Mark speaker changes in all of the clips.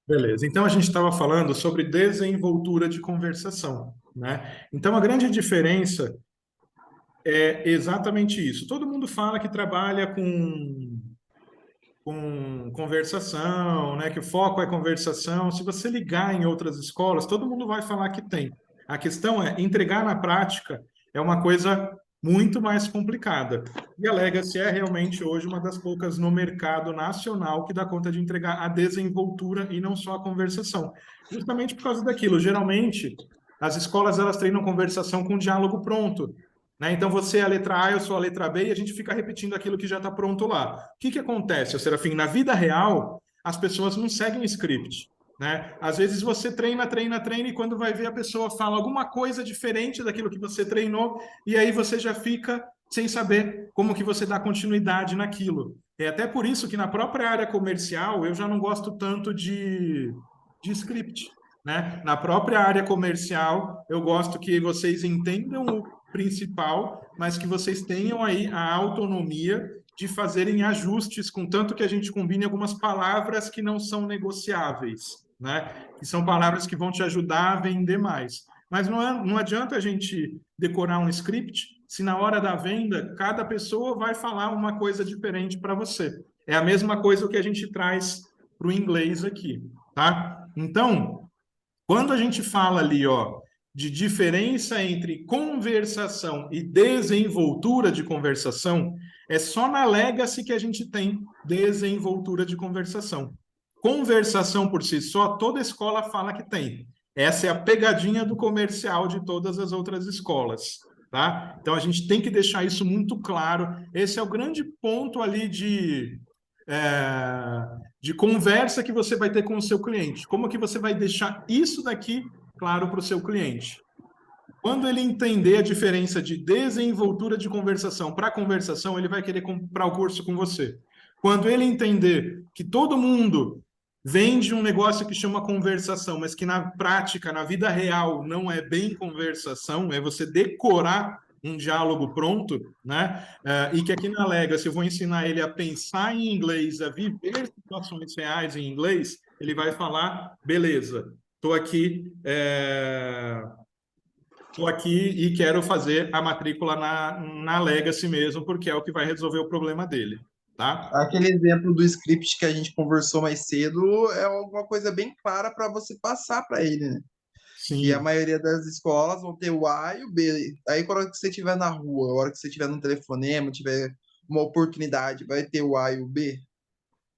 Speaker 1: Beleza. Então a gente estava falando sobre desenvoltura de conversação, né? Então a grande diferença é exatamente isso. Todo mundo fala que trabalha com conversação, né? Que o foco é conversação. Se você ligar em outras escolas, todo mundo vai falar que tem. A questão é entregar na prática é uma coisa muito mais complicada. E a Legacy é realmente hoje uma das poucas no mercado nacional que dá conta de entregar a desenvoltura e não só a conversação. Justamente por causa daquilo. Geralmente, as escolas elas treinam conversação com diálogo pronto. Né? Então, você é a letra A, eu sou a letra B, e a gente fica repetindo aquilo que já está pronto lá. O que que acontece, Serafim? Na vida real, as pessoas não seguem script. Né? Às vezes você treina, treina, treina, e quando vai ver a pessoa fala alguma coisa diferente daquilo que você treinou, e aí você já fica sem saber como que você dá continuidade naquilo. É até por isso que na própria área comercial eu já não gosto tanto de script. Né? Na própria área comercial, eu gosto que vocês entendam o principal, mas que vocês tenham aí a autonomia de fazerem ajustes, contanto que a gente combine algumas palavras que não são negociáveis, né? Que são palavras que vão te ajudar a vender mais. Mas não adianta a gente decorar um script se na hora da venda cada pessoa vai falar uma coisa diferente para você. É a mesma coisa que a gente traz para o inglês aqui, tá? Então, quando a gente fala ali, ó, de diferença entre conversação e desenvoltura de conversação, é só na Legacy que a gente tem desenvoltura de conversação. Conversação por si só, toda escola fala que tem. Essa é a pegadinha do comercial de todas as outras escolas, tá? Então a gente tem que deixar isso muito claro. Esse é o grande ponto ali de conversa que você vai ter com o seu cliente. Como que você vai deixar isso daqui claro para o seu cliente? Quando ele entender a diferença de desenvoltura de conversação para conversação, ele vai querer comprar o curso com você. Quando ele entender que todo mundo vende um negócio que chama conversação, mas que na prática, na vida real, não é bem conversação, é você decorar um diálogo pronto, né? E que aqui na Legacy eu vou ensinar ele a pensar em inglês, a viver situações reais em inglês, ele vai falar, beleza, estou aqui, estou aqui e quero fazer a matrícula na Legacy mesmo, porque é o que vai resolver o problema dele, tá?
Speaker 2: Aquele exemplo do script que a gente conversou mais cedo é alguma coisa bem clara para você passar para ele, né? Que a
Speaker 1: Sim,
Speaker 2: maioria das escolas vão ter o A e o B. Aí, quando você estiver na rua, a hora que você estiver no telefonema, tiver uma oportunidade, vai ter o A e o B.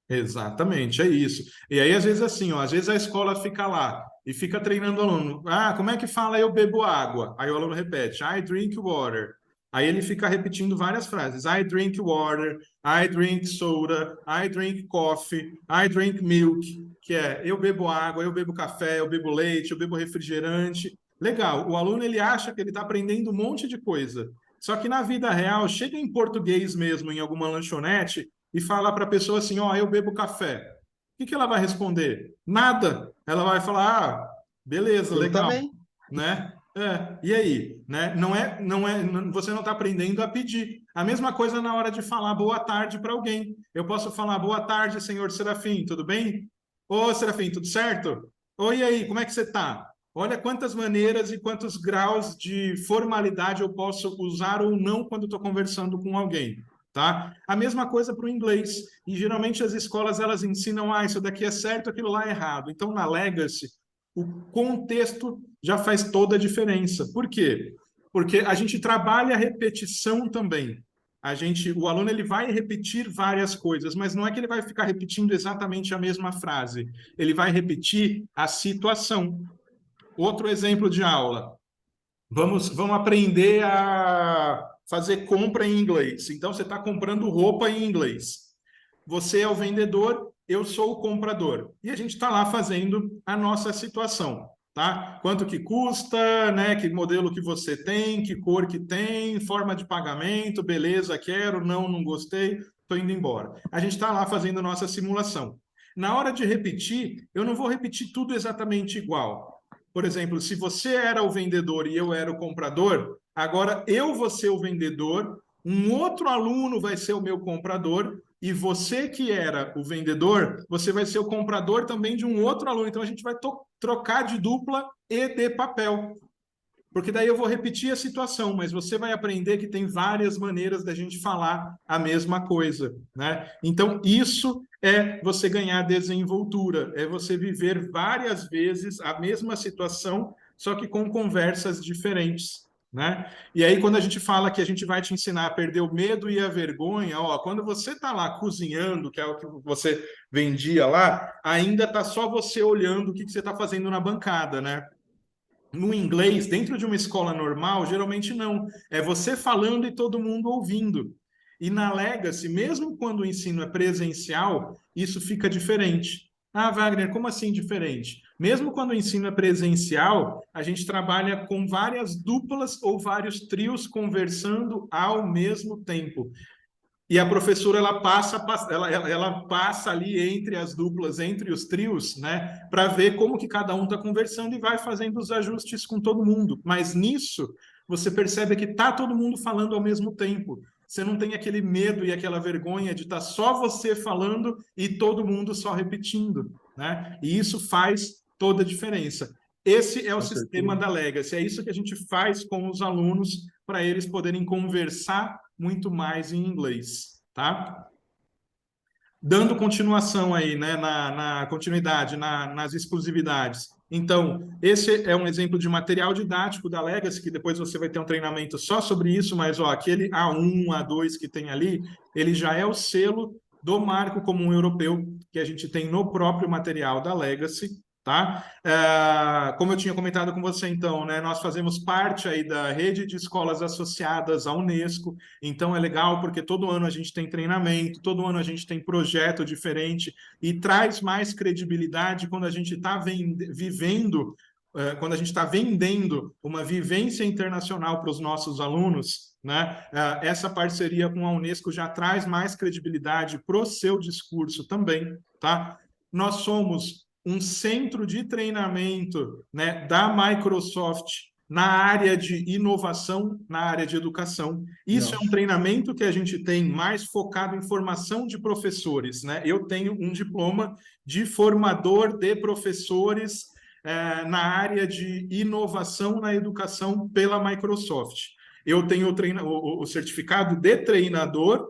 Speaker 1: exatamente, é isso. E aí, às vezes, assim, ó, às vezes a escola fica lá e fica treinando o aluno. Ah, como é que fala eu bebo água? Aí o aluno repete, I drink water. Aí ele fica repetindo várias frases. I drink water, I drink soda, I drink coffee, I drink milk, que é eu bebo água, eu bebo café, eu bebo leite, eu bebo refrigerante. Legal, o aluno ele acha que ele está aprendendo um monte de coisa. Só que na vida real, chega em português mesmo, em alguma lanchonete, e falar para a pessoa assim, ó, eu bebo café. O que que ela vai responder? Nada. Ela vai falar, ah, beleza,
Speaker 2: Eu
Speaker 1: legal,
Speaker 2: também.
Speaker 1: né? E aí, né? Você não está aprendendo a pedir. A mesma coisa na hora de falar boa tarde para alguém. Eu posso falar boa tarde, senhor Serafim, tudo bem? Ô, Serafim, tudo certo? Oi, e aí, como é que você está? Olha quantas maneiras e quantos graus de formalidade eu posso usar ou não quando estou conversando com alguém. Tá? A mesma coisa para o inglês. E geralmente as escolas elas ensinam, ah, isso daqui é certo, aquilo lá é errado. Então, na Legacy, o contexto já faz toda a diferença. Por quê? Porque a gente trabalha a repetição também. O aluno ele vai repetir várias coisas, mas não é que ele vai ficar repetindo exatamente a mesma frase. Ele vai repetir a situação. Outro exemplo de aula. Vamos aprender a fazer compra em inglês. Então, você está comprando roupa em inglês. Você é o vendedor, eu sou o comprador. E a gente está lá fazendo a nossa situação. Tá? Quanto que custa, né? Que modelo que você tem, que cor que tem, forma de pagamento, beleza, quero, não, não gostei, estou indo embora. A gente está lá fazendo nossa simulação. Na hora de repetir, eu não vou repetir tudo exatamente igual. Por exemplo, se você era o vendedor e eu era o comprador, agora eu vou ser o vendedor, um outro aluno vai ser o meu comprador e você que era o vendedor, você vai ser o comprador também de um outro aluno. Então a gente vai trocar de dupla e de papel. Porque daí eu vou repetir a situação, mas você vai aprender que tem várias maneiras da gente falar a mesma coisa, né? Então, isso é você ganhar desenvoltura, é você viver várias vezes a mesma situação, só que com conversas diferentes, né? E aí, quando a gente fala que a gente vai te ensinar a perder o medo e a vergonha, ó, quando você está lá cozinhando, que é o que você vendia lá, ainda tá só você olhando o que você está fazendo na bancada, né? No inglês, dentro de uma escola normal, geralmente não. É você falando e todo mundo ouvindo. E na Legacy, mesmo quando o ensino é presencial, isso fica diferente. Ah, Wagner, como assim diferente? Mesmo quando o ensino é presencial, a gente trabalha com várias duplas ou vários trios conversando ao mesmo tempo. E a professora ela passa ali entre as duplas, entre os trios, né, para ver como que cada um está conversando e vai fazendo os ajustes com todo mundo. Mas nisso você percebe que tá todo mundo falando ao mesmo tempo. Você não tem aquele medo e aquela vergonha de estar só você falando e todo mundo só repetindo, né? E isso faz toda a diferença. Esse é o
Speaker 2: Com
Speaker 1: sistema
Speaker 2: certeza.
Speaker 1: da Legacy. É isso que a gente faz com os alunos para eles poderem conversar muito mais em inglês, tá? Dando continuação aí, né, na continuidade, nas exclusividades. Então, esse é um exemplo de material didático da Legacy, que depois você vai ter um treinamento só sobre isso, mas ó, aquele A1, A2 que tem ali, ele já é o selo do Marco Comum Europeu, que a gente tem no próprio material da Legacy, tá? Como eu tinha comentado com você, então, né, nós fazemos parte aí da rede de escolas associadas à Unesco, então é legal porque todo ano a gente tem treinamento, todo ano a gente tem projeto diferente e traz mais credibilidade quando a gente está vivendo, quando a gente está vendendo uma vivência internacional para os nossos alunos, né? Essa parceria com a Unesco já traz mais credibilidade para o seu discurso também, tá? Nós somos um centro de treinamento, né, da Microsoft na área de inovação, na área de educação. Isso é um
Speaker 2: Nossa.
Speaker 1: treinamento que a gente tem mais focado em formação de professores, né? Eu tenho um diploma de formador de professores na área de inovação na educação pela Microsoft. Eu tenho o certificado de treinador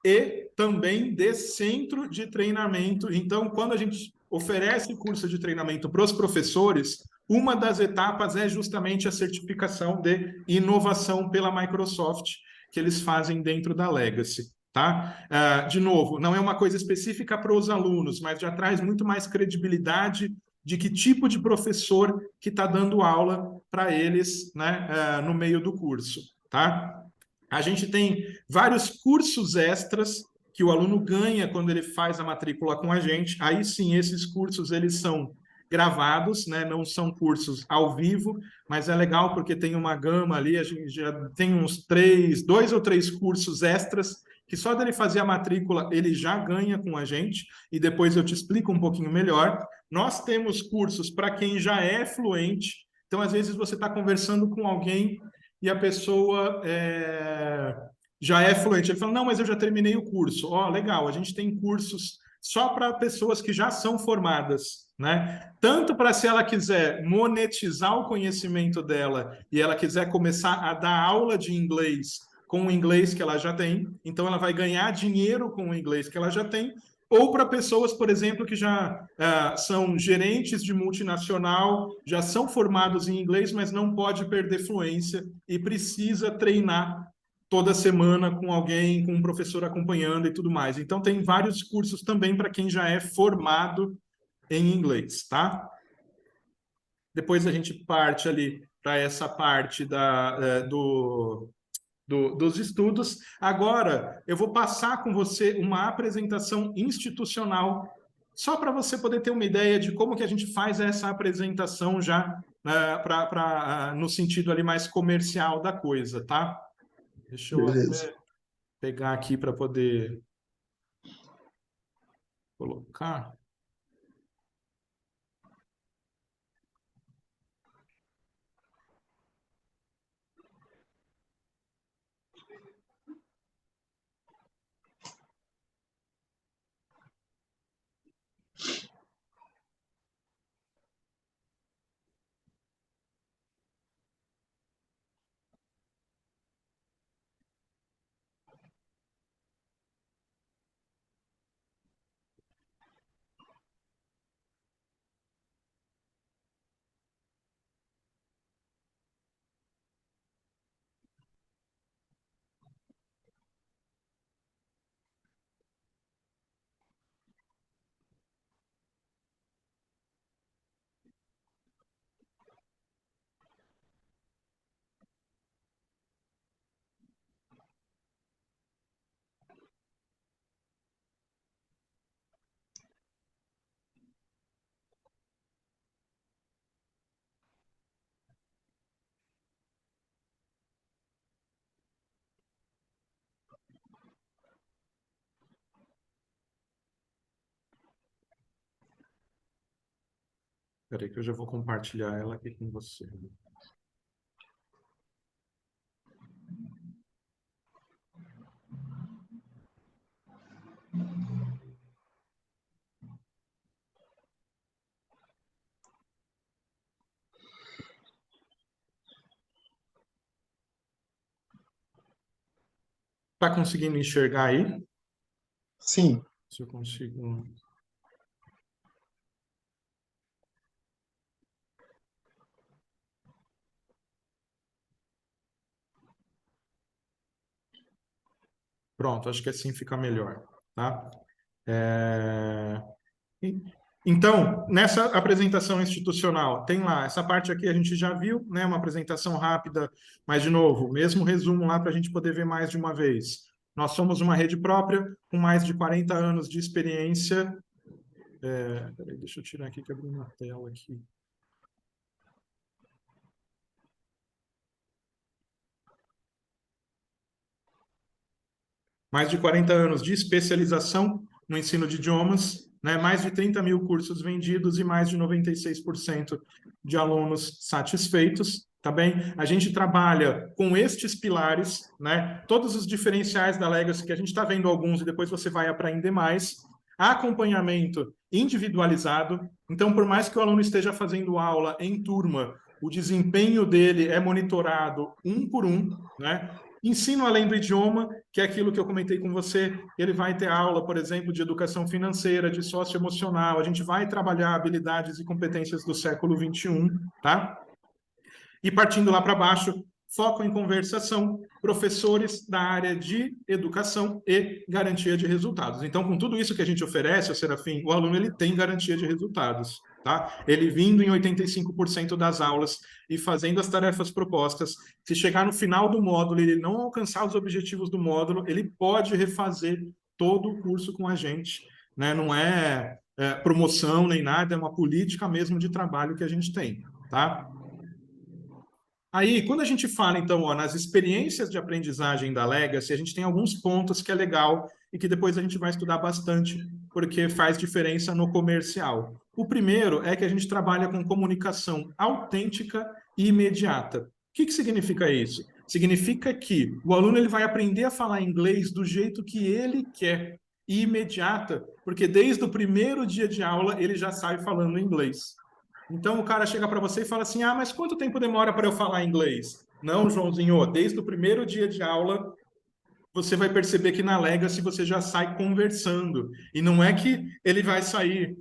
Speaker 1: e também de centro de treinamento. Então, quando a gente oferece curso de treinamento para os professores, uma das etapas é justamente a certificação de inovação pela Microsoft, que eles fazem dentro da Legacy. Tá? De novo, não é uma coisa específica para os alunos, mas já traz muito mais credibilidade de que tipo de professor que está dando aula para eles, né, no meio do curso. Tá? A gente tem vários cursos extras que o aluno ganha quando ele faz a matrícula com a gente. Aí sim, esses cursos eles são gravados, né? Não são cursos ao vivo, mas é legal porque tem uma gama ali, a gente já tem uns dois ou três cursos extras que só dele fazer a matrícula ele já ganha com a gente, e depois eu te explico um pouquinho melhor. Nós temos cursos para quem já é fluente, então às vezes você está conversando com alguém e a pessoa já é fluente. Ele fala, não, mas eu já terminei o curso. Ó, legal, a gente tem cursos só para pessoas que já são formadas, né? Tanto para se ela quiser monetizar o conhecimento dela e ela quiser começar a dar aula de inglês com o inglês que ela já tem, então ela vai ganhar dinheiro com o inglês que ela já tem, ou para pessoas, por exemplo, que já são gerentes de multinacional, já são formados em inglês, mas não pode perder fluência e precisa treinar toda semana com alguém, com um professor acompanhando e tudo mais. Então, tem vários cursos também para quem já é formado em inglês, tá? Depois a gente parte ali para essa parte dos estudos. Agora, eu vou passar com você uma apresentação institucional, só para você poder ter uma ideia de como que a gente faz essa apresentação já no sentido ali mais comercial da coisa, tá? Deixa eu
Speaker 2: Beleza.
Speaker 1: até pegar aqui para poder colocar. Espera aí que eu já vou compartilhar ela aqui com você. Está conseguindo enxergar aí?
Speaker 2: Sim.
Speaker 1: Se eu consigo. Pronto, acho que assim fica melhor, tá? É, Então, nessa apresentação institucional, tem lá, essa parte aqui a gente já viu, né? Uma apresentação rápida, mas, de novo, mesmo resumo lá para a gente poder ver mais de uma vez. Nós somos uma rede própria, com mais de 40 anos de experiência. Peraí, deixa eu tirar aqui que abriu uma tela aqui. Mais de 40 anos de especialização no ensino de idiomas, né? Mais de 30 mil cursos vendidos e mais de 96% de alunos satisfeitos, tá bem? A gente trabalha com estes pilares, né? Todos os diferenciais da Legacy, que a gente está vendo alguns e depois você vai aprender mais. Acompanhamento individualizado. Então, por mais que o aluno esteja fazendo aula em turma, o desempenho dele é monitorado um por um, né? Ensino além do idioma, que é aquilo que eu comentei com você, ele vai ter aula, por exemplo, de educação financeira, de socioemocional, a gente vai trabalhar habilidades e competências do século XXI, tá? E partindo lá para baixo, foco em conversação, professores da área de educação e garantia de resultados. Então, com tudo isso que a gente oferece, Serafim, o aluno ele tem garantia de resultados. Tá? Ele vindo em 85% das aulas e fazendo as tarefas propostas, se chegar no final do módulo e ele não alcançar os objetivos do módulo, ele pode refazer todo o curso com a gente. Né? Não é promoção nem nada, é uma política mesmo de trabalho que a gente tem. Tá? Aí, quando a gente fala, então, ó, nas experiências de aprendizagem da Legacy, a gente tem alguns pontos que é legal e que depois a gente vai estudar bastante, porque faz diferença no comercial. O primeiro é que a gente trabalha com comunicação autêntica e imediata. O que significa isso? Significa que o aluno ele vai aprender a falar inglês do jeito que ele quer, e imediata, porque desde o primeiro dia de aula ele já sai falando inglês. Então o cara chega para você e fala assim: ah, mas quanto tempo demora para eu falar inglês? Não, Joãozinho, desde o primeiro dia de aula você vai perceber que na Legacy você já sai conversando. E não é que ele vai sair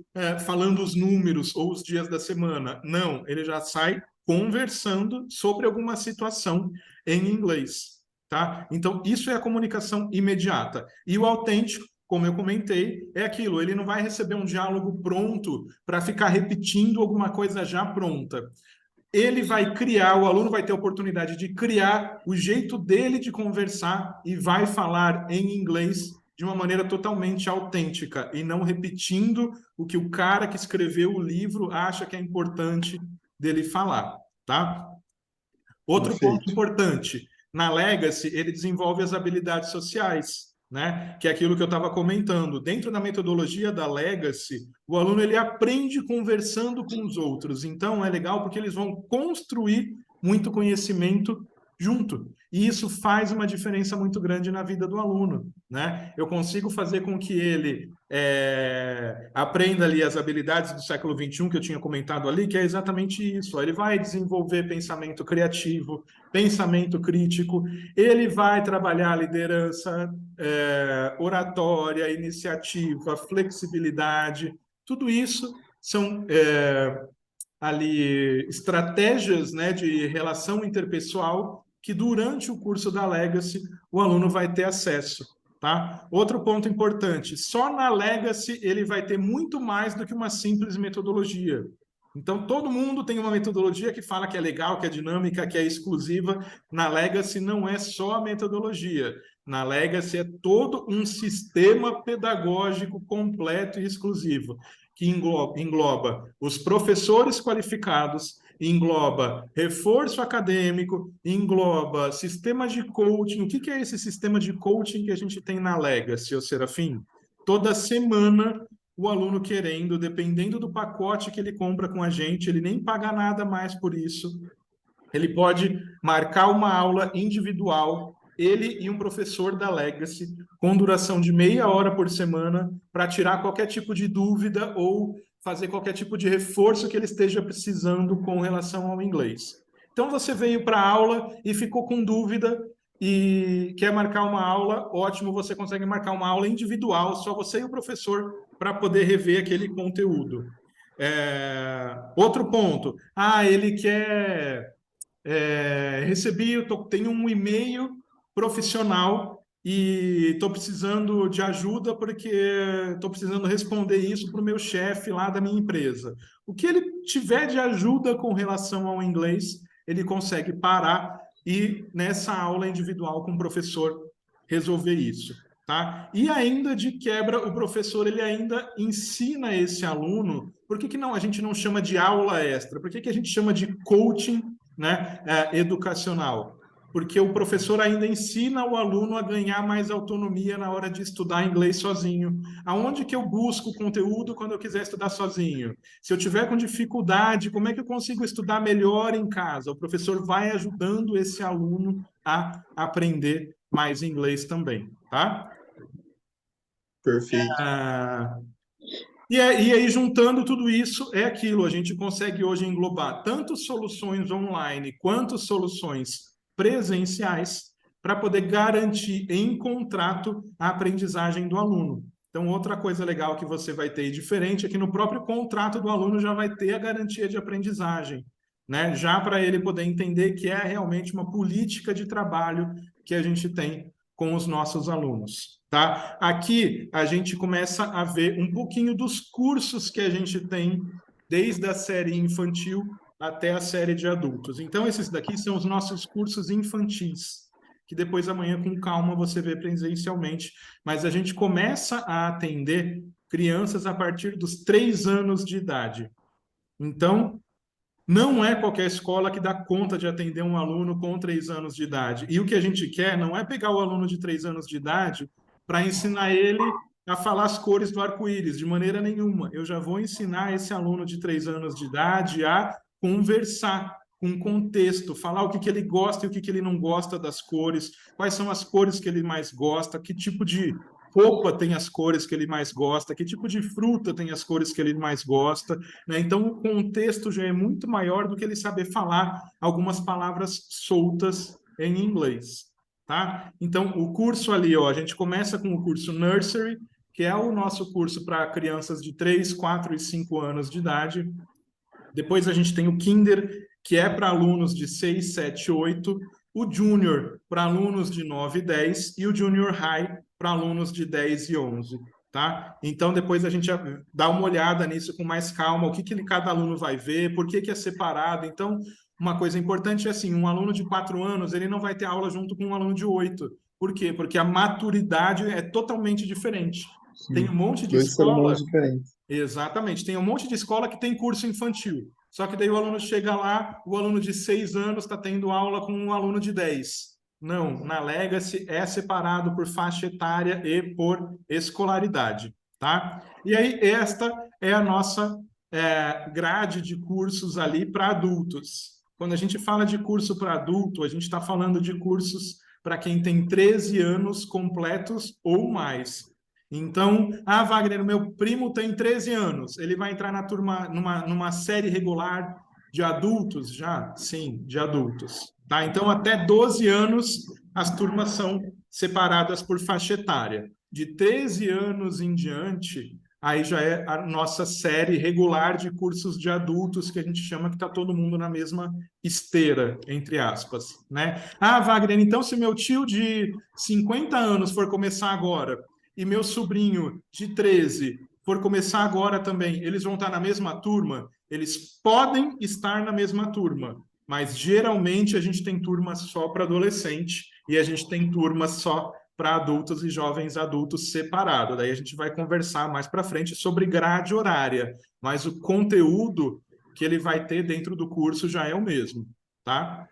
Speaker 1: falando os números ou os dias da semana. Não, ele já sai conversando sobre alguma situação em inglês. Tá? Então, isso é a comunicação imediata. E o autêntico, como eu comentei, é aquilo, ele não vai receber um diálogo pronto para ficar repetindo alguma coisa já pronta. Ele vai criar, o aluno vai ter a oportunidade de criar o jeito dele de conversar e vai falar em inglês de uma maneira totalmente autêntica e não repetindo o que o cara que escreveu o livro acha que é importante dele falar, tá? Outro ponto
Speaker 2: Perfeito.
Speaker 1: importante, na Legacy, ele desenvolve as habilidades sociais, né? Que é aquilo que eu estava comentando. Dentro da metodologia da Legacy, o aluno ele aprende conversando com os outros. Então, é legal porque eles vão construir muito conhecimento junto. E isso faz uma diferença muito grande na vida do aluno, né? Eu consigo fazer com que ele aprenda ali as habilidades do século XXI que eu tinha comentado ali, que é exatamente isso. Ele vai desenvolver pensamento criativo, pensamento crítico, ele vai trabalhar liderança, oratória, iniciativa, flexibilidade. Tudo isso são ali estratégias, né, de relação interpessoal que durante o curso da Legacy o aluno vai ter acesso. Tá? Outro ponto importante, só na Legacy ele vai ter muito mais do que uma simples metodologia. Então, todo mundo tem uma metodologia que fala que é legal, que é dinâmica, que é exclusiva. Na Legacy não é só a metodologia. Na Legacy é todo um sistema pedagógico completo e exclusivo, que engloba os professores qualificados, engloba reforço acadêmico, engloba sistema de coaching. O que é esse sistema de coaching que a gente tem na Legacy, ô Serafim? Toda semana o aluno querendo, dependendo do pacote que ele compra com a gente, ele nem paga nada mais por isso. Ele pode marcar uma aula individual, ele e um professor da Legacy, com duração de meia hora por semana, para tirar qualquer tipo de dúvida ou fazer qualquer tipo de reforço que ele esteja precisando com relação ao inglês. Então, você veio para a aula e ficou com dúvida e quer marcar uma aula, ótimo, você consegue marcar uma aula individual, só você e o professor, para poder rever aquele conteúdo. Outro ponto, ele quer tenho um e-mail profissional e estou precisando de ajuda porque estou precisando responder isso para o meu chefe lá da minha empresa. O que ele tiver de ajuda com relação ao inglês, ele consegue parar e nessa aula individual com o professor resolver isso. Tá? E ainda de quebra, o professor ele ainda ensina esse aluno. Por que não, a gente não chama de aula extra? Por que a gente chama de coaching, né, educacional? Porque o professor ainda ensina o aluno a ganhar mais autonomia na hora de estudar inglês sozinho. Aonde que eu busco conteúdo quando eu quiser estudar sozinho? Se eu tiver com dificuldade, como é que eu consigo estudar melhor em casa? O professor vai ajudando esse aluno a aprender mais inglês também, tá?
Speaker 2: Perfeito.
Speaker 1: E aí, juntando tudo isso, é aquilo, a gente consegue hoje englobar tanto soluções online quanto soluções presenciais para poder garantir em contrato a aprendizagem do aluno. Então, outra coisa legal que você vai ter diferente é que no próprio contrato do aluno já vai ter a garantia de aprendizagem, né? Já para ele poder entender que é realmente uma política de trabalho que a gente tem com os nossos alunos. Tá? Aqui a gente começa a ver um pouquinho dos cursos que a gente tem desde a série infantil até a série de adultos. Então, esses daqui são os nossos cursos infantis, que depois amanhã, com calma, você vê presencialmente. Mas a gente começa a atender crianças a partir dos 3 anos de idade. Então, não é qualquer escola que dá conta de atender um aluno com 3 anos de idade. E o que a gente quer não é pegar o aluno de 3 anos de idade para ensinar ele a falar as cores do arco-íris, de maneira nenhuma. Eu já vou ensinar esse aluno de 3 anos de idade a conversar com contexto, falar o que ele gosta e o que ele não gosta das cores, quais são as cores que ele mais gosta, que tipo de roupa tem as cores que ele mais gosta, que tipo de fruta tem as cores que ele mais gosta, né? Então, o contexto já é muito maior do que ele saber falar algumas palavras soltas em inglês, tá? Então, o curso ali, ó, a gente começa com o curso Nursery, que é o nosso curso para crianças de 3, 4 e 5 anos de idade. Depois a gente tem o Kinder, que é para alunos de 6, 7, 8, o Junior para alunos de 9 e 10 e o Junior High para alunos de 10 e 11. Tá? Então, depois a gente dá uma olhada nisso com mais calma, o que, cada aluno vai ver, por que é separado. Então, uma coisa importante é assim, um aluno de 4 anos, ele não vai ter aula junto com um aluno de 8. Por quê? Porque a maturidade é totalmente diferente. Tem um
Speaker 2: Sim.
Speaker 1: monte de
Speaker 2: Dois ser humanos
Speaker 1: escola.
Speaker 2: diferentes.
Speaker 1: Exatamente. Tem um monte de escola que tem curso infantil. Só que daí o aluno chega lá, o aluno de 6 anos está tendo aula com um aluno de 10. Não, na Legacy é separado por faixa etária e por escolaridade, tá? E aí esta é a nossa grade de cursos ali para adultos. Quando a gente fala de curso para adulto, a gente está falando de cursos para quem tem 13 anos completos ou mais. Então, Wagner, meu primo tem 13 anos, ele vai entrar na turma, numa série regular de adultos já? Sim, de adultos. Tá? Então, até 12 anos, as turmas são separadas por faixa etária. De 13 anos em diante, aí já é a nossa série regular de cursos de adultos, que a gente chama que está todo mundo na mesma esteira, entre aspas. Né? Wagner, então se meu tio de 50 anos for começar agora, e meu sobrinho de 13 for começar agora também, eles vão estar na mesma turma? Eles podem estar na mesma turma, mas geralmente a gente tem turmas só para adolescente e a gente tem turmas só para adultos e jovens adultos separado. Daí a gente vai conversar mais para frente sobre grade horária, mas o conteúdo que ele vai ter dentro do curso já é o mesmo, tá?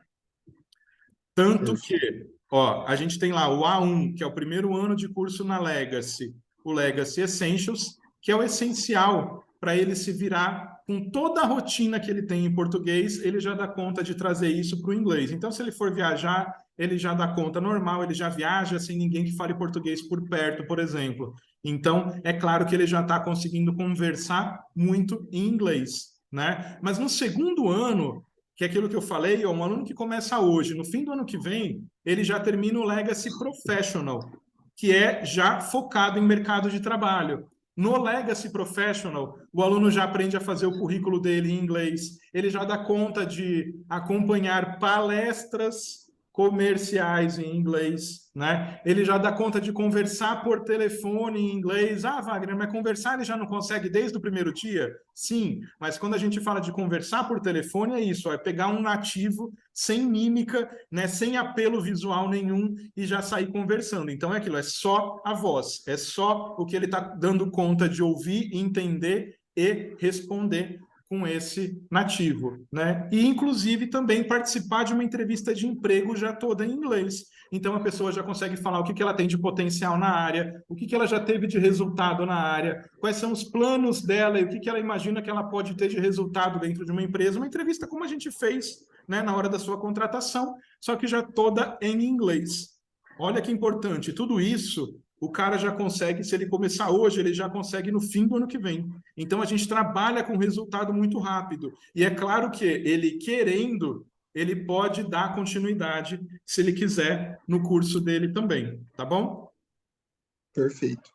Speaker 1: Tanto
Speaker 2: Perfeito.
Speaker 1: que, ó, a gente tem lá o A1, que é o primeiro ano de curso na Legacy, o Legacy Essentials, que é o essencial para ele se virar com toda a rotina que ele tem em português, ele já dá conta de trazer isso para o inglês. Então, se ele for viajar, ele já dá conta normal, ele já viaja sem ninguém que fale português por perto, por exemplo. Então, é claro que ele já está conseguindo conversar muito em inglês, né? Mas no segundo ano, que é aquilo que eu falei, é um aluno que começa hoje, no fim do ano que vem, ele já termina o Legacy Professional, que é já focado em mercado de trabalho. No Legacy Professional, o aluno já aprende a fazer o currículo dele em inglês, ele já dá conta de acompanhar palestras comerciais em inglês, né? Ele já dá conta de conversar por telefone em inglês. Ah, Wagner, mas conversar ele já não consegue desde o primeiro dia? Sim, mas quando a gente fala de conversar por telefone é isso, é pegar um nativo sem mímica, né, sem apelo visual nenhum e já sair conversando. Então é aquilo, é só a voz, é só o que ele está dando conta de ouvir, entender e responder com esse nativo, né? E inclusive também participar de uma entrevista de emprego já toda em inglês. Então a pessoa já consegue falar o que que ela tem de potencial na área, o que que ela já teve de resultado na área, quais são os planos dela e o que que ela imagina que ela pode ter de resultado dentro de uma empresa. Uma entrevista como a gente fez, né, na hora da sua contratação, só que já toda em inglês. Olha que importante, tudo isso o cara já consegue, se ele começar hoje, ele já consegue no fim do ano que vem. Então a gente trabalha com resultado muito rápido. E é claro que ele querendo, ele pode dar continuidade, se ele quiser, no curso dele também, tá bom?
Speaker 2: Perfeito.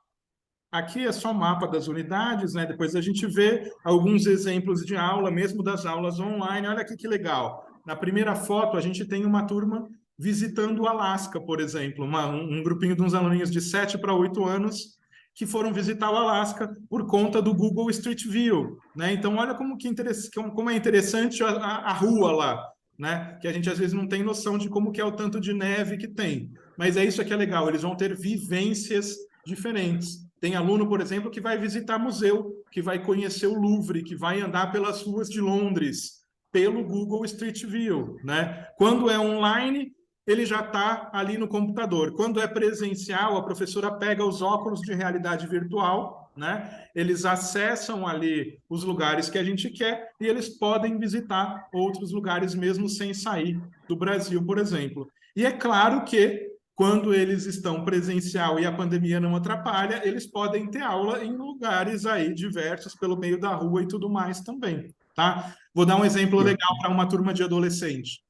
Speaker 1: Aqui é só mapa das unidades, né? Depois a gente vê alguns exemplos de aula, mesmo das aulas online. Olha aqui que legal. Na primeira foto, a gente tem uma turma visitando o Alasca, por exemplo, um grupinho de uns aluninhos de 7 para 8 anos que foram visitar o Alasca por conta do Google Street View, né? Então, olha como é interessante a rua lá, né? Que a gente às vezes não tem noção de como que é o tanto de neve que tem. Mas é isso que é legal, eles vão ter vivências diferentes. Tem aluno, por exemplo, que vai visitar museu, que vai conhecer o Louvre, que vai andar pelas ruas de Londres, pelo Google Street View, né? Quando é online, ele já está ali no computador. Quando é presencial, a professora pega os óculos de realidade virtual, né? Eles acessam ali os lugares que a gente quer e eles podem visitar outros lugares mesmo sem sair do Brasil, por exemplo. E é claro que quando eles estão presencial e a pandemia não atrapalha, eles podem ter aula em lugares aí diversos, pelo meio da rua e tudo mais também, tá? Vou dar um exemplo legal para uma turma de adolescente.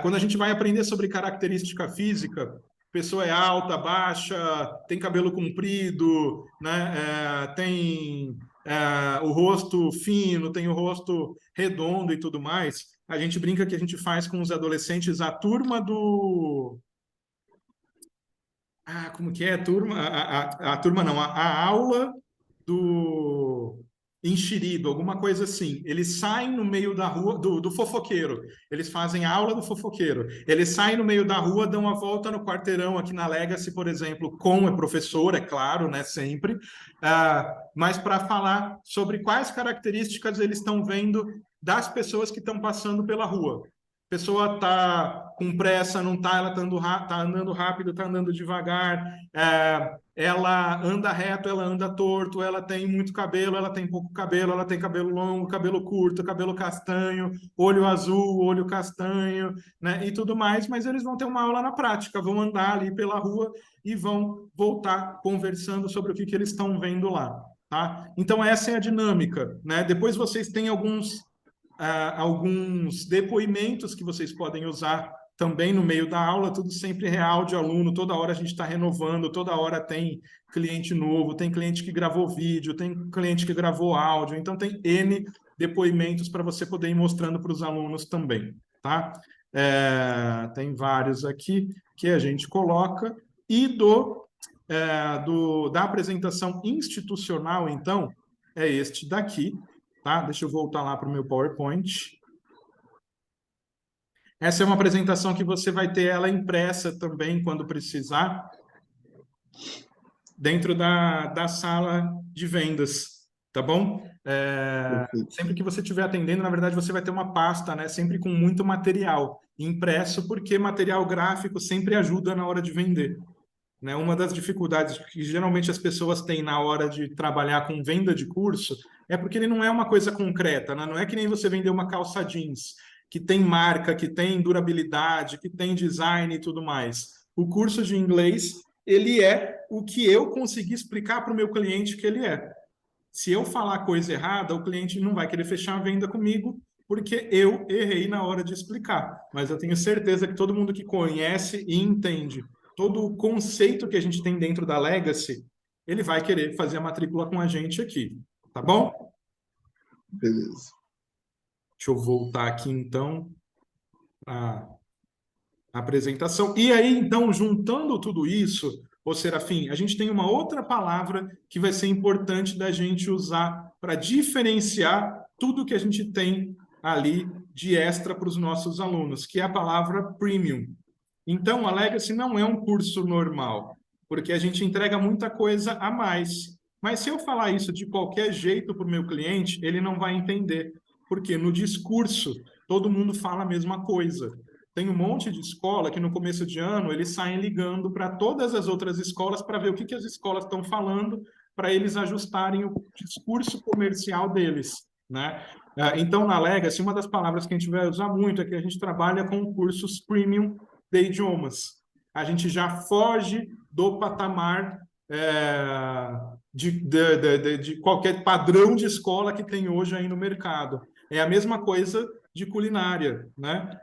Speaker 1: Quando a gente vai aprender sobre característica física, a pessoa é alta, baixa, tem cabelo comprido, né? Tem o rosto fino, tem o rosto redondo e tudo mais. A gente brinca que a gente faz com os adolescentes a turma do como que é? Turma, a turma não, a aula do enxerido, alguma coisa assim. Eles saem no meio da rua do fofoqueiro. Eles fazem a aula do fofoqueiro. Eles saem no meio da rua, dão uma volta no quarteirão aqui na Legacy, por exemplo, com o professor, é claro, né, sempre, mas para falar sobre quais características eles estão vendo das pessoas que estão passando pela rua. A pessoa está com pressa, não está, ela está andando rápido, está andando devagar, ela anda reto, ela anda torto, ela tem muito cabelo, ela tem pouco cabelo, ela tem cabelo longo, cabelo curto, cabelo castanho, olho azul, olho castanho, né, e tudo mais, mas eles vão ter uma aula na prática, vão andar ali pela rua e vão voltar conversando sobre o que eles estão vendo lá. Tá? Então, essa é a dinâmica. Né? Depois vocês têm alguns depoimentos que vocês podem usar também no meio da aula, tudo sempre real de aluno, toda hora a gente está renovando, toda hora tem cliente novo, tem cliente que gravou vídeo, tem cliente que gravou áudio, então tem N depoimentos para você poder ir mostrando para os alunos também, tá? Tem vários aqui que a gente coloca, e da apresentação institucional, então, é este daqui, tá? Deixa eu voltar lá para o meu PowerPoint. Essa é uma apresentação que você vai ter ela impressa também, quando precisar, dentro da sala de vendas, tá bom? Sempre que você estiver atendendo, na verdade, você vai ter uma pasta, né? Sempre com muito material impresso, porque material gráfico sempre ajuda na hora de vender. né? Uma das dificuldades que geralmente as pessoas têm na hora de trabalhar com venda de curso é porque ele não é uma coisa concreta, né? Não é que nem você vender uma calça jeans, que tem marca, que tem durabilidade, que tem design e tudo mais. O curso de inglês, ele é o que eu consegui explicar para o meu cliente que ele é. Se eu falar coisa errada, o cliente não vai querer fechar a venda comigo, porque eu errei na hora de explicar. Mas eu tenho certeza que todo mundo que conhece e entende todo o conceito que a gente tem dentro da Legacy, ele vai querer fazer a matrícula com a gente aqui. Tá bom?
Speaker 2: Beleza.
Speaker 1: Deixa eu voltar aqui então para a apresentação. E aí, então, juntando tudo isso, ô Serafim, a gente tem uma outra palavra que vai ser importante da gente usar para diferenciar tudo que a gente tem ali de extra para os nossos alunos, que é a palavra premium. Então, a Legacy não é um curso normal, porque a gente entrega muita coisa a mais. Mas se eu falar isso de qualquer jeito para o meu cliente, ele não vai entender, porque no discurso todo mundo fala a mesma coisa. Tem um monte de escola que no começo de ano eles saem ligando para todas as outras escolas para ver o que as escolas estão falando, para eles ajustarem o discurso comercial deles, né? Então, na Legacy, uma das palavras que a gente vai usar muito é que a gente trabalha com cursos premium de idiomas. A gente já foge do patamar de qualquer padrão de escola que tem hoje aí no mercado. É a mesma coisa de culinária, né?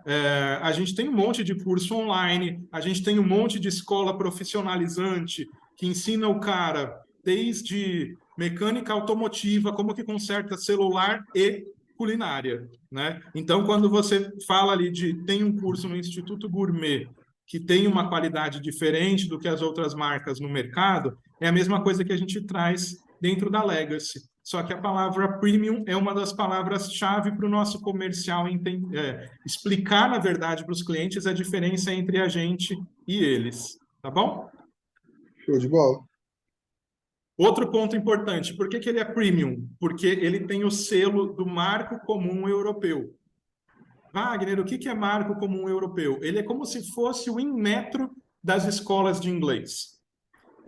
Speaker 1: A gente tem um monte de curso online, a gente tem um monte de escola profissionalizante que ensina o cara desde mecânica automotiva, como que conserta celular e culinária, né? Então, quando você fala ali de tem um curso no Instituto Gourmet que tem uma qualidade diferente do que as outras marcas no mercado, é a mesma coisa que a gente traz dentro da Legacy. Só que a palavra premium é uma das palavras-chave para o nosso comercial explicar, na verdade, para os clientes a diferença entre a gente e eles. Tá bom?
Speaker 2: Show de bola.
Speaker 1: Outro ponto importante, por que que ele é premium? Porque ele tem o selo do Marco Comum Europeu. Wagner, o que que é Marco Comum Europeu? Ele é como se fosse o Inmetro das escolas de inglês.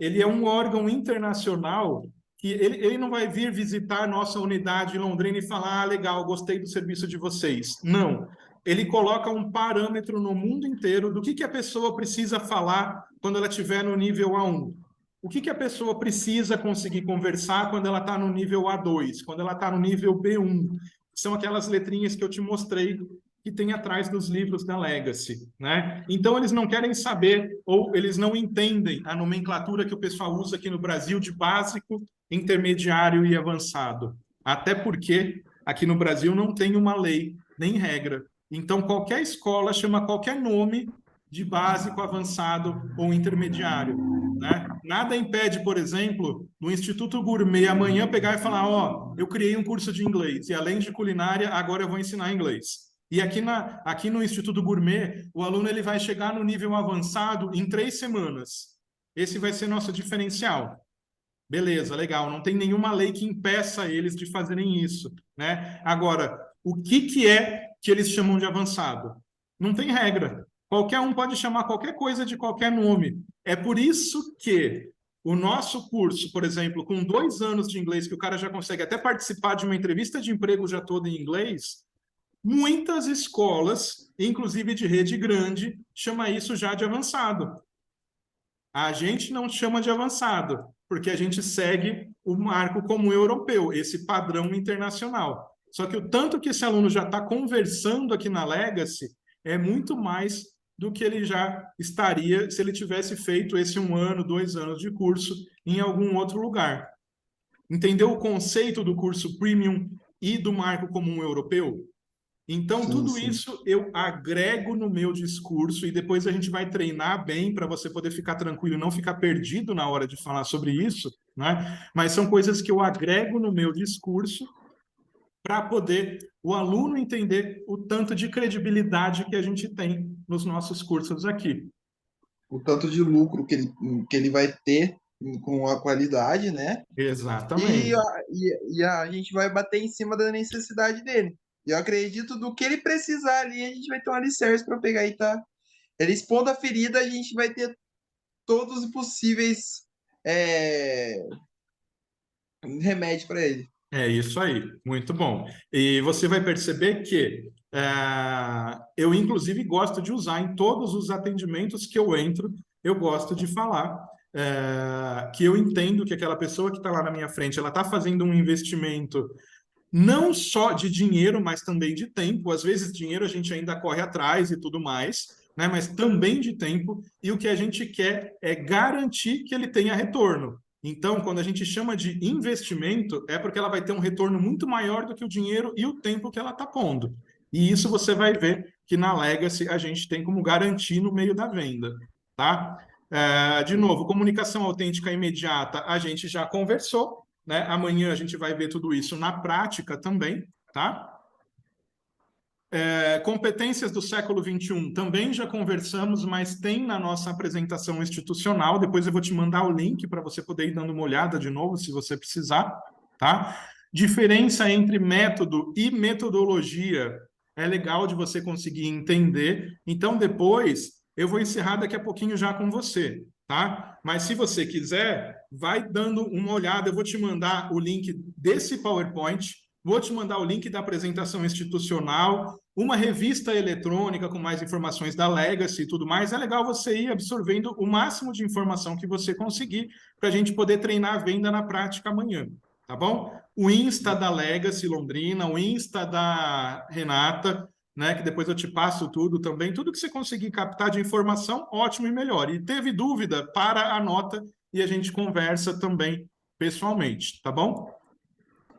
Speaker 1: Ele é um órgão internacional que ele não vai vir visitar nossa unidade em Londrina e falar, ah, legal, gostei do serviço de vocês. Não. Ele coloca um parâmetro no mundo inteiro do que a pessoa precisa falar quando ela estiver no nível A1. O que a pessoa precisa conseguir conversar quando ela está no nível A2, quando ela está no nível B1. São aquelas letrinhas que eu te mostrei que tem atrás dos livros da Legacy, né? Então eles não querem saber ou eles não entendem a nomenclatura que o pessoal usa aqui no Brasil de básico, intermediário e avançado. Até porque aqui no Brasil não tem uma lei nem regra. Então qualquer escola chama qualquer nome de básico, avançado ou intermediário, né? Nada impede, por exemplo, no Instituto Gourmet amanhã pegar e falar, ó, eu criei um curso de inglês e além de culinária, agora eu vou ensinar inglês. E aqui no Instituto Gourmet, o aluno ele vai chegar no nível avançado em 3 semanas. Esse vai ser nosso diferencial. Beleza, legal. Não tem nenhuma lei que impeça eles de fazerem isso, né? Agora, o que é que eles chamam de avançado? Não tem regra. Qualquer um pode chamar qualquer coisa de qualquer nome. É por isso que o nosso curso, por exemplo, com 2 anos de inglês, que o cara já consegue até participar de uma entrevista de emprego já toda em inglês, muitas escolas, inclusive de rede grande, chama isso já de avançado. A gente não chama de avançado, porque a gente segue o marco comum europeu, esse padrão internacional. Só que o tanto que esse aluno já está conversando aqui na Legacy é muito mais do que ele já estaria se ele tivesse feito esse 1 ano, 2 anos de curso em algum outro lugar. Entendeu o conceito do curso premium e do marco comum europeu? Então,
Speaker 2: Sim,
Speaker 1: tudo
Speaker 2: sim.
Speaker 1: isso eu agrego no meu discurso e depois a gente vai treinar bem para você poder ficar tranquilo e não ficar perdido na hora de falar sobre isso, né? Mas são coisas que eu agrego no meu discurso para poder o aluno entender o tanto de credibilidade que a gente tem nos nossos cursos aqui.
Speaker 2: O tanto de lucro que ele vai ter com a qualidade, né? E a,
Speaker 1: Exatamente.
Speaker 2: e a gente vai bater em cima da necessidade dele. E eu acredito do que ele precisar ali, a gente vai ter um alicerce para pegar e tá. Ele expondo a ferida, a gente vai ter todos os possíveis é, remédios para ele.
Speaker 1: É isso aí, muito bom. E você vai perceber que eu, inclusive, gosto de usar em todos os atendimentos que eu entro, eu gosto de falar que eu entendo que aquela pessoa que está lá na minha frente, ela está fazendo um investimento não só de dinheiro, mas também de tempo. Às vezes, dinheiro a gente ainda corre atrás e tudo mais, né? Mas também de tempo. E o que a gente quer é garantir que ele tenha retorno. Então, quando a gente chama de investimento, é porque ela vai ter um retorno muito maior do que o dinheiro e o tempo que ela está pondo. E isso você vai ver que na Legacy a gente tem como garantir no meio da venda, tá? De novo, comunicação autêntica imediata, a gente já conversou, né? Amanhã a gente vai ver tudo isso na prática também, tá? Competências do século XXI, também já conversamos, mas tem na nossa apresentação institucional. Depois eu vou te mandar o link para você poder ir dando uma olhada de novo, se você precisar, tá? Diferença entre método e metodologia é legal de você conseguir entender. Então, depois eu vou encerrar daqui a pouquinho já com você, tá? Mas se você quiser, vai dando uma olhada. Eu vou te mandar o link desse PowerPoint. Vou te mandar o link da apresentação institucional, uma revista eletrônica com mais informações da Legacy e tudo mais. É legal você ir absorvendo o máximo de informação que você conseguir para a gente poder treinar a venda na prática amanhã, tá bom? O Insta da Legacy Londrina, o Insta da Renata, né, que depois eu te passo tudo também. Tudo que você conseguir captar de informação, ótimo e melhor. E teve dúvida, para a nota e a gente conversa também pessoalmente, tá bom?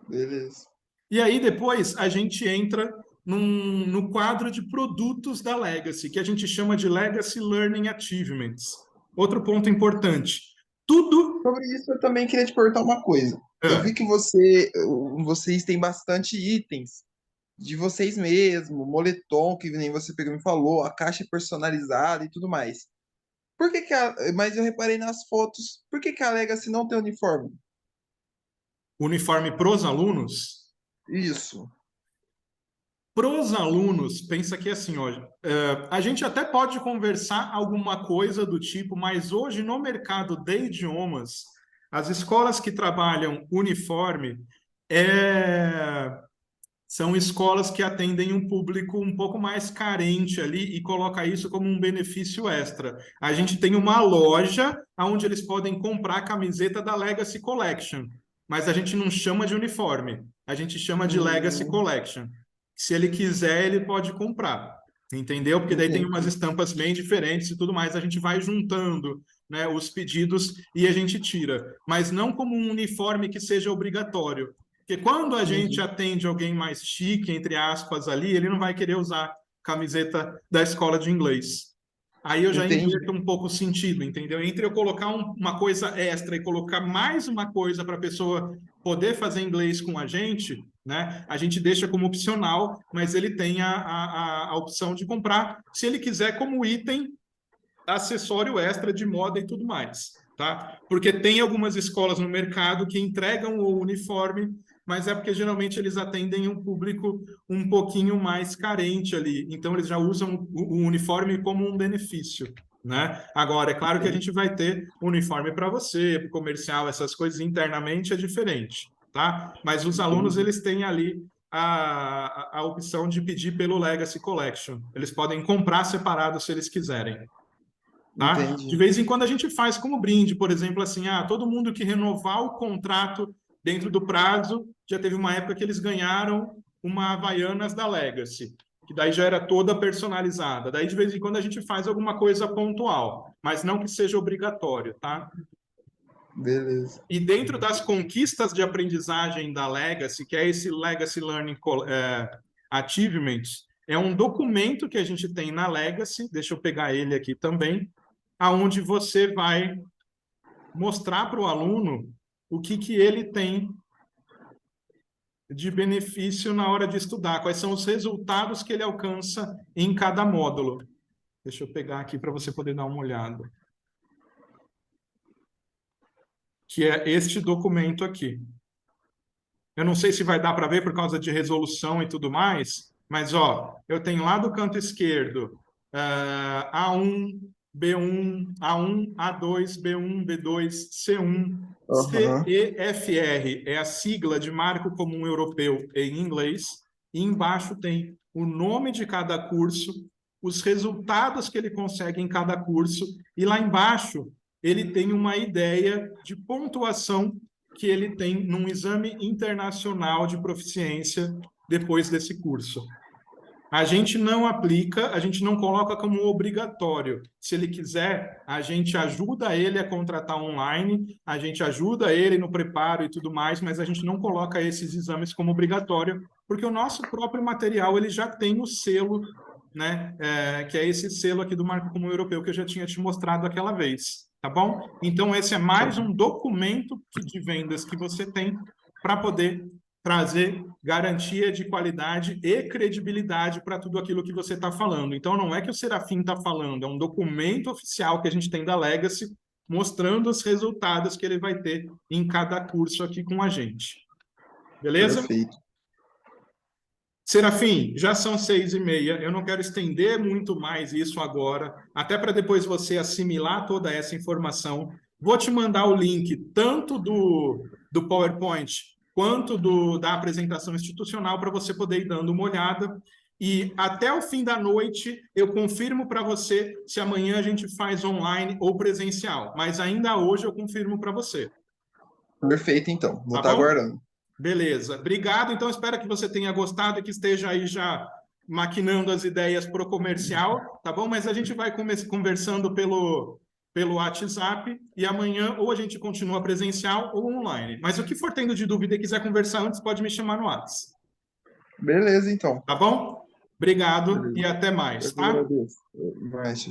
Speaker 2: Beleza.
Speaker 1: E aí depois a gente entra no quadro de produtos da Legacy, que a gente chama de Legacy Learning Achievements. Outro ponto importante, tudo...
Speaker 2: Sobre isso, eu também queria te perguntar uma coisa. Eu vi que vocês têm bastante itens de vocês mesmo, moletom, que nem você pegou e me falou, a caixa personalizada e tudo mais. Mas eu reparei nas fotos, por que que a Legacy não tem uniforme?
Speaker 1: uniforme para os alunos.
Speaker 2: Isso.
Speaker 1: Para os alunos, pensa que assim, hoje, a gente até pode conversar alguma coisa do tipo, mas hoje no mercado de idiomas, as escolas que trabalham uniforme são escolas que atendem um público um pouco mais carente ali e coloca isso como um benefício extra. A gente tem uma loja onde eles podem comprar a camiseta da Legacy Collection, mas a gente não chama de uniforme, a gente chama de Legacy
Speaker 2: Hum,
Speaker 1: Collection. Se ele quiser, ele pode comprar, entendeu? Porque daí tem umas
Speaker 2: entendi.
Speaker 1: estampas bem diferentes e tudo mais, a gente vai juntando, né, os pedidos e a gente tira, mas não como um uniforme que seja obrigatório. Porque quando a gente
Speaker 2: Entendi.
Speaker 1: atende alguém mais chique, entre aspas, ali, ele não vai querer usar camiseta da escola de inglês. Aí eu já
Speaker 2: Entendi.
Speaker 1: inverto um pouco o sentido, entendeu? Entre eu colocar uma coisa extra e colocar mais uma coisa para a pessoa poder fazer inglês com a gente, né? A gente deixa como opcional, mas ele tem a opção de comprar, se ele quiser, como item acessório extra de moda e tudo mais, tá? Porque tem algumas escolas no mercado que entregam o uniforme, mas é porque geralmente eles atendem um público um pouquinho mais carente ali, então eles já usam o uniforme como um benefício, né? Agora, é claro que a gente vai ter uniforme para você, para comercial, essas coisas internamente é diferente, tá? Mas os alunos,
Speaker 2: Entendi.
Speaker 1: eles têm ali a opção de pedir pelo Legacy Collection. Eles podem comprar separado se eles quiserem. Tá? De
Speaker 2: Entendi.
Speaker 1: vez em quando a gente faz como brinde, por exemplo, assim, todo mundo que renovar o contrato dentro do prazo, já teve uma época que eles ganharam uma Havaianas da Legacy, que daí já era toda personalizada. Daí de vez em quando a gente faz alguma coisa pontual, mas não que seja obrigatório, tá?
Speaker 2: Beleza.
Speaker 1: E dentro das conquistas de aprendizagem da Legacy, que é esse Legacy Learning Achievements, é um documento que a gente tem na Legacy, deixa eu pegar ele aqui também, aonde você vai mostrar para o aluno o que ele tem de benefício na hora de estudar, quais são os resultados que ele alcança em cada módulo. Deixa eu pegar aqui para você poder dar uma olhada. Que é este documento aqui. Eu não sei se vai dar para ver por causa de resolução e tudo mais, mas ó, eu tenho lá do canto esquerdo A1, B1, A1, A2, B1, B2, C1,
Speaker 2: Aham.
Speaker 1: CEFR é a sigla de Marco Comum Europeu em inglês, e embaixo tem o nome de cada curso, os resultados que ele consegue em cada curso, e lá embaixo ele tem uma ideia de pontuação que ele tem num exame internacional de proficiência depois desse curso. A gente não aplica, a gente não coloca como obrigatório. Se ele quiser, a gente ajuda ele a contratar online, a gente ajuda ele no preparo e tudo mais, mas a gente não coloca esses exames como obrigatório, porque o nosso próprio material ele já tem o selo, né? Que é esse selo aqui do Marco Comum Europeu que eu já tinha te mostrado aquela vez, tá bom? Então, esse é mais um documento de vendas que você tem para poder trazer garantia de qualidade e credibilidade para tudo aquilo que você está falando. Então, não é que o Serafim está falando, é um documento oficial que a gente tem da Legacy, mostrando os resultados que ele vai ter em cada curso aqui com a gente. Beleza?
Speaker 2: Perfeito.
Speaker 1: Serafim, já são 6h30, eu não quero estender muito mais isso agora, até para depois você assimilar toda essa informação. Vou te mandar o link tanto do PowerPoint quanto da apresentação institucional para você poder ir dando uma olhada. E até o fim da noite eu confirmo para você se amanhã a gente faz online ou presencial. Mas ainda hoje eu confirmo para você.
Speaker 2: Perfeito, então. Vou
Speaker 1: Tá
Speaker 2: estar
Speaker 1: bom?
Speaker 2: aguardando.
Speaker 1: Beleza. Obrigado. Então, espero que você tenha gostado e que esteja aí já maquinando as ideias para o comercial, tá bom? Mas a gente vai conversando pelo WhatsApp e amanhã ou a gente continua presencial ou online. Mas o que for tendo de dúvida e quiser conversar antes, pode me chamar no WhatsApp.
Speaker 2: Beleza, então.
Speaker 1: Tá bom? Obrigado
Speaker 2: Beleza.
Speaker 1: e até mais,
Speaker 2: Eu que
Speaker 1: tá?
Speaker 2: agradeço. Mas,